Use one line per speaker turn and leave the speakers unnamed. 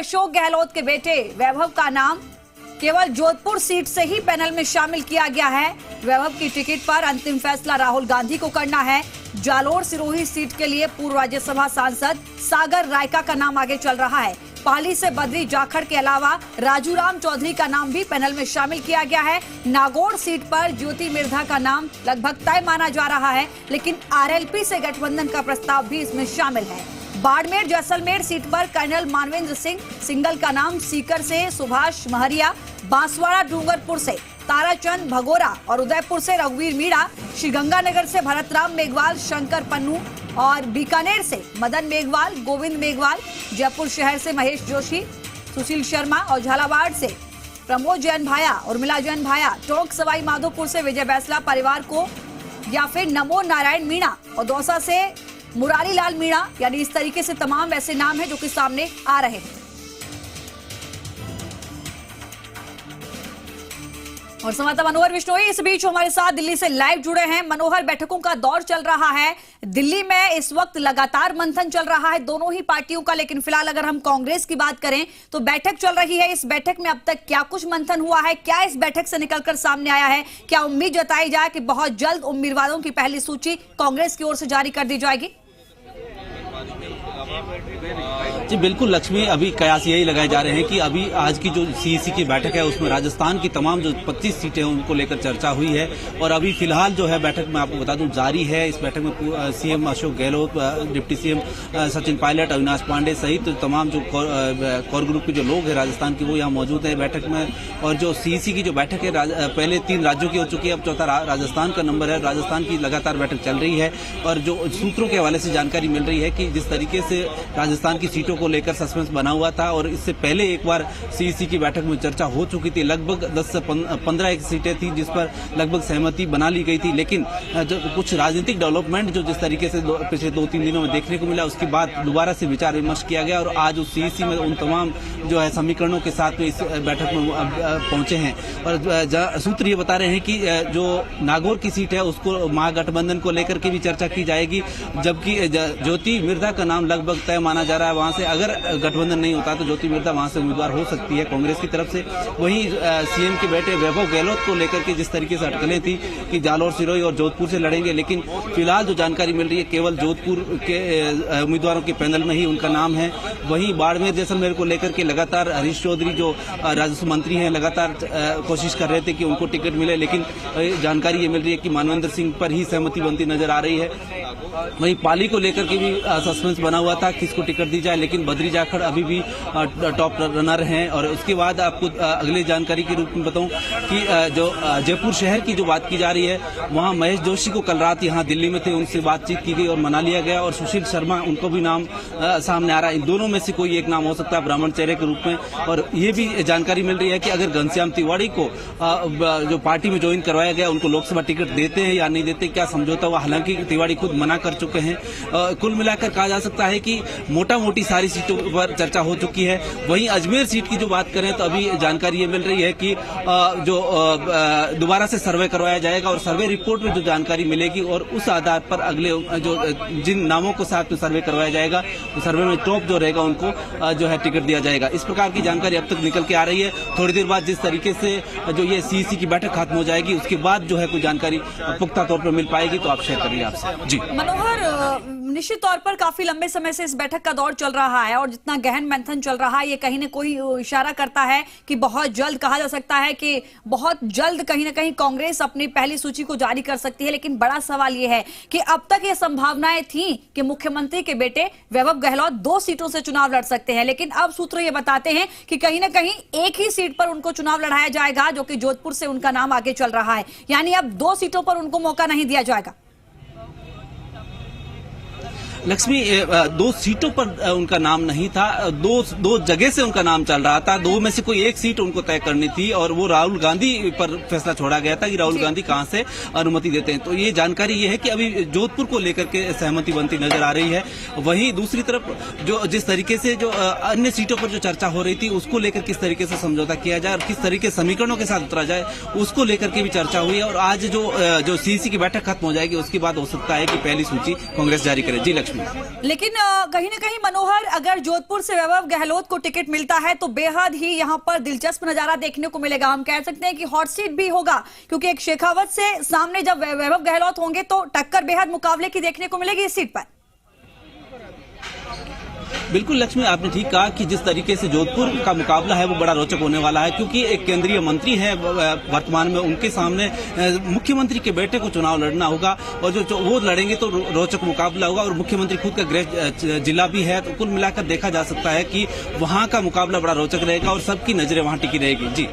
अशोक गहलोत के बेटे वैभव का नाम केवल जोधपुर सीट से ही पैनल में शामिल किया गया है। वैभव की टिकट पर अंतिम फैसला राहुल गांधी को करना है। जालोर सिरोही सीट के लिए पूर्व राज्यसभा सांसद सागर रायका का नाम आगे चल रहा है। पाली से बद्री जाखड़ के अलावा राजूराम चौधरी का नाम भी पैनल में शामिल किया गया है। नागौर सीट पर ज्योति मिर्धा का नाम लगभग तय माना जा रहा है, लेकिन आरएलपी से गठबंधन का प्रस्ताव भी इसमें शामिल है। बाड़मेर जैसलमेर सीट पर कर्नल मानवेंद्र सिंह सिंगल का नाम, सीकर से सुभाष महरिया, बांसवाड़ा डूंगरपुर से ताराचंद भगोरा और उदयपुर से रघुवीर मीणा, श्रीगंगानगर से भरतराम मेघवाल, शंकर पन्नू और बीकानेर से मदन मेघवाल, गोविंद मेघवाल, जयपुर शहर से महेश जोशी, सुशील शर्मा और झालावाड़ से प्रमोद जैन भाया, उर्मिला जैन भाया, टोंक सवाई माधोपुर से विजय बैसला परिवार को या फिर नमो नारायण मीणा और दौसा से मुरारी लाल मीणा, यानी इस तरीके से तमाम ऐसे नाम हैं जो कि सामने आ रहे हैं। और संवाददाता मनोहर विश्नोई इस बीच हमारे साथ दिल्ली से लाइव जुड़े हैं। मनोहर, बैठकों का दौर चल रहा है दिल्ली में, इस वक्त लगातार मंथन चल रहा है दोनों ही पार्टियों का, लेकिन फिलहाल अगर हम कांग्रेस की बात करें तो बैठक चल रही है। इस बैठक में अब तक क्या कुछ मंथन हुआ है, क्या इस बैठक से निकलकर सामने आया है? क्या उम्मीद जताई जाए कि बहुत जल्द उम्मीदवारों की पहली सूची कांग्रेस की ओर से जारी कर दी जाएगी?
जी बिल्कुल लक्ष्मी, अभी कयास यही लगाए जा रहे हैं कि अभी आज की जो सीईसी की बैठक है उसमें राजस्थान की तमाम जो 25 सीटें हैं उनको लेकर चर्चा हुई है और अभी फिलहाल जो है बैठक में आपको बता दूं जारी है। इस बैठक में CM Ashok Gehlot, deputy CM Sachin Pilot, Avinash Pande सहित तमाम जो कोर ग्रुप के जो लोग हैं राजस्थान के वो यहाँ मौजूद है बैठक में। और जो सीईसी की जो बैठक है पहले 3 राज्यों की हो चुकी है, अब चौथा राजस्थान का नंबर है। राजस्थान की लगातार बैठक चल रही है और जो सूत्रों के हवाले से जानकारी मिल रही है कि जिस तरीके से राजस्थान की सीटों को लेकर सस्पेंस बना हुआ था और इससे पहले एक बार सीईसी की बैठक में चर्चा हो चुकी थी, लगभग 10 से 15 सीटें थी जिस पर लगभग सहमति बना ली गई थी। लेकिन जो कुछ राजनीतिक डेवलपमेंट जो जिस तरीके से पिछले 2-3 दिनों में देखने को मिला, उसके बाद दोबारा से विचार विमर्श किया गया और आज उस सीईसी में उन तमाम जो है समीकरणों के साथ में इस बैठक में पहुंचे हैं। और सूत्र ये बता रहे हैं कि जो नागौर की सीट है उसको महागठबंधन को लेकर के भी चर्चा की जाएगी, जबकि ज्योति मिर्धा का नाम लगभग तय माना जा रहा है। वहां से अगर गठबंधन नहीं होता तो ज्योति मिर्धा वहां से उम्मीदवार हो सकती है कांग्रेस की तरफ से। वहीं सीएम के बेटे वैभव गहलोत को लेकर के जिस तरीके से अटकलें थी कि जालोर सिरोही और जोधपुर से लड़ेंगे, लेकिन फिलहाल जो जानकारी मिल रही है केवल जोधपुर के उम्मीदवारों के पैनल में ही उनका नाम है। वहीं बाड़मेर जैसलमेर को लेकर के लगातार हरीश चौधरी जो राजस्व मंत्री हैं लगातार कोशिश कर रहे थे कि उनको टिकट मिले, लेकिन जानकारी ये मिल रही है कि मानवेंद्र सिंह पर ही सहमति बनती नजर आ रही है। वहीं पाली को लेकर के भी सस्पेंस बना हुआ था किसको टिकट दी जाए, लेकिन बद्री जाखड़ अभी भी टॉप रनर हैं। और उसके बाद आपको अगली जानकारी के रूप में बताऊं कि जो जयपुर शहर की जो बात की जा रही है वहां महेश जोशी को कल रात यहां दिल्ली में थे, उनसे बातचीत की गई और मना लिया गया और सुशील शर्मा उनको भी नाम सामने आ रहा है। इन दोनों में से कोई एक नाम हो सकता है ब्राह्मण चेहरे के रूप में। और ये भी जानकारी मिल रही है कि अगर घनश्याम तिवाड़ी को जो पार्टी में ज्वाइन करवाया गया उनको लोकसभा टिकट देते हैं या नहीं देते, क्या समझौता हुआ, हालांकि तिवाड़ी खुद मना कर चुके हैं। कुल मिलाकर कहा जा सकता है कि मोटा मोटी सारी सीटों पर चर्चा हो चुकी है। वहीं अजमेर सीट की जो बात करें तो अभी जानकारी ये मिल रही है कि जो दोबारा से सर्वे करवाया जाएगा और सर्वे रिपोर्ट में जो जानकारी मिलेगी और उस आधार पर अगले जो जिन नामों को साथ में सर्वे करवाया जाएगा तो सर्वे में टॉप जो रहेगा उनको जो है टिकट दिया जाएगा। इस प्रकार की जानकारी अब तक निकल के आ रही है। थोड़ी देर बाद जिस तरीके से जो ये सीईसी की बैठक खत्म हो जाएगी उसके बाद जो है कोई जानकारी पुख्ता तौर पर मिल पाएगी तो आप शेयर करिए आपसे। जी
मनोहर, निश्चित तौर पर काफी लंबे समय से इस बैठक का दौर चल रहा है और जितना गहन मंथन चल रहा है ये कहीं न कोई इशारा करता है कि बहुत जल्द, कहा जा सकता है कि बहुत जल्द कहीं ना कहीं कांग्रेस अपनी पहली सूची को जारी कर सकती है। लेकिन बड़ा सवाल ये है कि अब तक ये संभावनाएं थी कि मुख्यमंत्री के बेटे वैभव गहलोत 2 सीटों से चुनाव लड़ सकते हैं, लेकिन अब सूत्र ये बताते हैं कि कहीं ना कहीं एक ही सीट पर उनको चुनाव लड़ाया जाएगा, जो कि जोधपुर से उनका नाम आगे चल रहा है। यानी अब 2 सीटों पर उनको मौका नहीं दिया जाएगा।
लक्ष्मी, 2 सीटों पर उनका नाम नहीं था, दो जगह से उनका नाम चल रहा था। 2 में से कोई एक सीट उनको तय करनी थी और वो राहुल गांधी पर फैसला छोड़ा गया था कि राहुल गांधी कहां से अनुमति देते हैं। तो ये जानकारी ये है कि अभी जोधपुर को लेकर के सहमति बनती नजर आ रही है। वहीं दूसरी तरफ जो जिस तरीके से जो अन्य सीटों पर जो चर्चा हो रही थी उसको लेकर किस तरीके से समझौता किया जाए और किस तरीके समीकरणों के साथ उतरा जाए उसको लेकर के भी चर्चा हुई है। और आज जो सीईसी की बैठक खत्म हो जाएगी उसके बाद हो सकता है कि पहली सूची कांग्रेस जारी करे। जी लक्ष्मी। लक्ष्मी।
लेकिन कहीं ना कहीं मनोहर, अगर जोधपुर से वैभव गहलोत को टिकट मिलता है तो बेहद ही यहाँ पर दिलचस्प नजारा देखने को मिलेगा। हम कह सकते हैं कि हॉट सीट भी होगा, क्योंकि एक शेखावत से सामने जब वैभव गहलोत होंगे तो टक्कर बेहद मुकाबले की देखने को मिलेगी इस सीट पर।
बिल्कुल लक्ष्मी, आपने ठीक कहा कि जिस तरीके से जोधपुर का मुकाबला है वो बड़ा रोचक होने वाला है, क्योंकि एक केंद्रीय मंत्री है वर्तमान में, उनके सामने मुख्यमंत्री के बेटे को चुनाव लड़ना होगा और जो वो लड़ेंगे तो रोचक मुकाबला होगा। और मुख्यमंत्री खुद का गृह जिला भी है, तो कुल मिलाकर देखा जा सकता है कि वहां का मुकाबला बड़ा रोचक रहेगा और सबकी नजरें वहां टिकी रहेगी। जी।